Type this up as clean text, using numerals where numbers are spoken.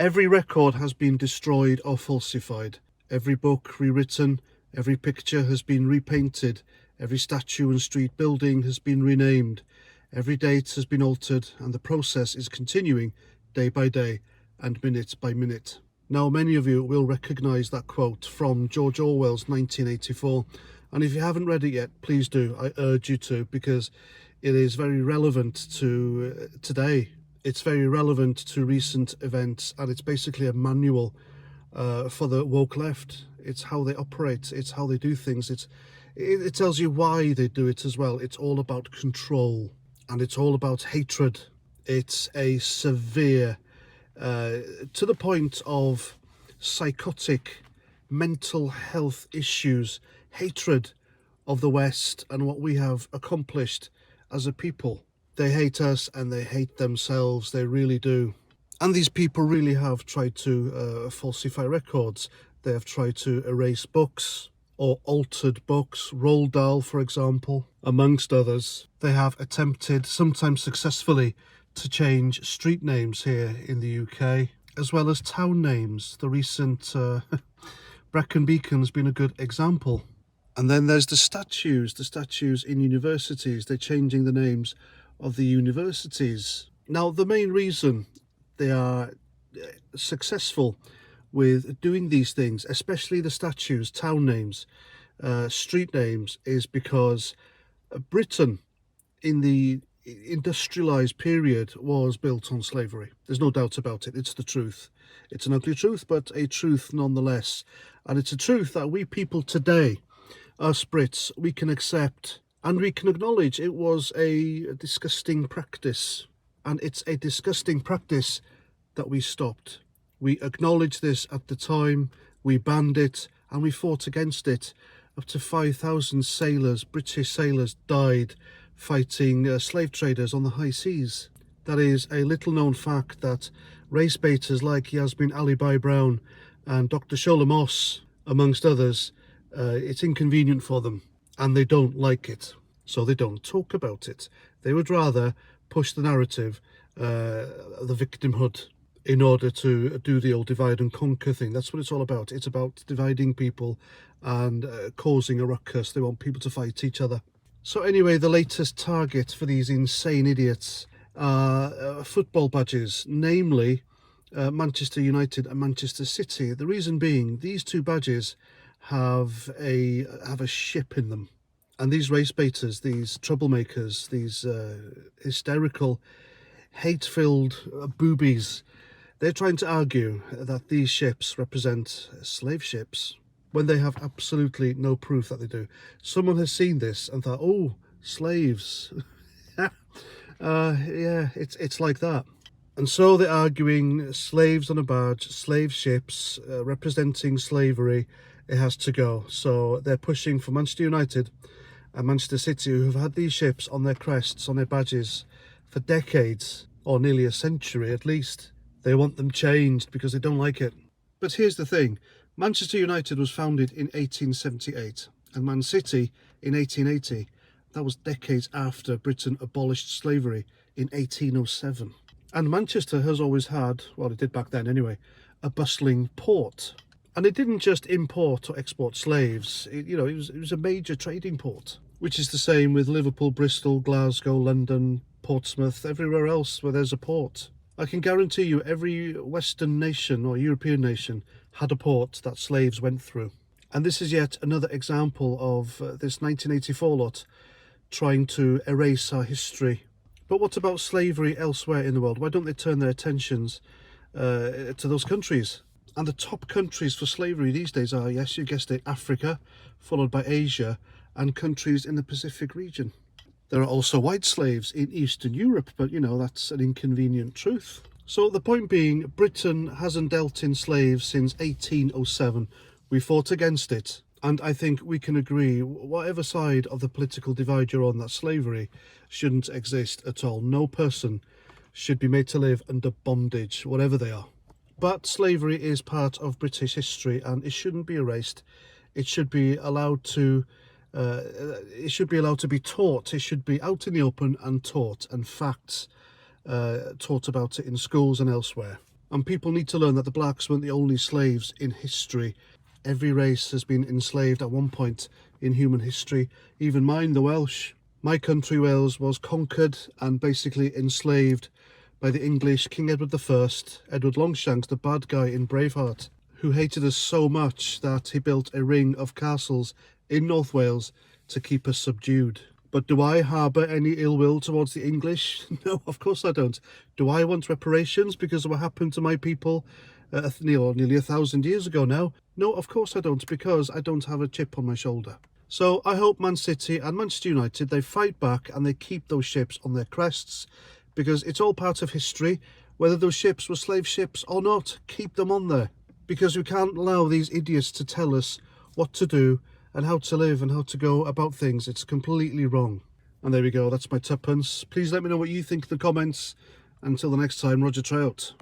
Every record has been destroyed or falsified. Every book rewritten, every picture has been repainted, every statue and street building has been renamed, every date has been altered, and the process is continuing day by day and minute by minute. Now, many of you will recognise that quote from George Orwell's 1984, and if you haven't read it yet, please do. I urge you to, because it is very relevant to today. It's very relevant to recent events, and it's basically a manual for the woke left. It's how they operate, it's how they do things, it tells you why they do it as well. It's all about control, and it's all about hatred. It's a severe, to the point of psychotic mental health issues, hatred of the West and what we have accomplished as a people. They hate us and they hate themselves, they really do. And these people really have tried to falsify records. They have tried to erase books or altered books. Roald Dahl, for example, amongst others. They have attempted, sometimes successfully, to change street names here in the UK, as well as town names. The recent Brecon Beacon's been a good example. And then there's the statues in universities. They're changing the names of the universities. Now, the main reason they are successful with doing these things, especially the statues, town names, street names, is because Britain in the industrialized period was built on slavery. There's no doubt about it. It's the truth. It's an ugly truth, but a truth nonetheless. And it's a truth that we people today, us Brits, we can accept and we can acknowledge it was a disgusting practice. And it's a disgusting practice that we stopped. We acknowledged this at the time, we banned it, and we fought against it. Up to 5,000 sailors, British sailors, died fighting slave traders on the high seas. That is a little known fact that race baiters like Yasmin Ali Brown and Dr. Shola Moss, amongst others, it's inconvenient for them and they don't like it, so they don't talk about it. They would rather push the narrative, the victimhood, in order to do the old divide and conquer thing. That's what it's all about. It's about dividing people and causing a ruckus. They want people to fight each other. So anyway, the latest target for these insane idiots are football badges, namely Manchester United and Manchester City. The reason being, these two badges have a ship in them. And these race baiters, these troublemakers, these hysterical, hate-filled boobies, they're trying to argue that these ships represent slave ships when they have absolutely no proof that they do. Someone has seen this and thought, oh, slaves. Yeah, it's like that. And so they're arguing slaves on a badge, slave ships representing slavery, it has to go. So they're pushing for Manchester United and Manchester City, who have had these ships on their crests, on their badges for decades, or nearly a century at least. They want them changed because they don't like it. But here's the thing. Manchester United was founded in 1878 and Man City in 1880. That was decades after Britain abolished slavery in 1807. And Manchester has always had, well, it did back then anyway, a bustling port. And it didn't just import or export slaves. It was a major trading port, which is the same with Liverpool, Bristol, Glasgow, London, Portsmouth, everywhere else where there's a port. I can guarantee you every Western nation or European nation had a port that slaves went through. And this is yet another example of this 1984 lot trying to erase our history. But what about slavery elsewhere in the world? Why don't they turn their attentions to those countries? And the top countries for slavery these days are, yes, you guessed it, Africa, followed by Asia, and countries in the Pacific region. There are also white slaves in Eastern Europe, but that's an inconvenient truth. So the point being, Britain hasn't dealt in slaves since 1807. We fought against it. And I think we can agree, whatever side of the political divide you're on, that slavery shouldn't exist at all. No person should be made to live under bondage, whatever they are. But slavery is part of British history and it shouldn't be erased. It should be allowed to be taught. It should be out in the open and taught, and facts taught about it in schools and elsewhere. And people need to learn that the blacks weren't the only slaves in history. Every race has been enslaved at one point in human history, even mine, the Welsh. My country, Wales, was conquered and basically enslaved by the English King Edward I, Edward Longshanks, the bad guy in Braveheart, who hated us so much that he built a ring of castles in North Wales to keep us subdued. But do I harbour any ill will towards the English? No, of course I don't. Do I want reparations because of what happened to my people nearly 1,000 years ago now? No, of course I don't, because I don't have a chip on my shoulder. So I hope Man City and Manchester United, they fight back and they keep those ships on their crests, because it's all part of history. Whether those ships were slave ships or not, keep them on there, because we can't allow these idiots to tell us what to do and how to live and how to go about things. It's completely wrong. And there we go, that's my tuppence. Please let me know what you think in the comments. Until the next time, Roger Trout.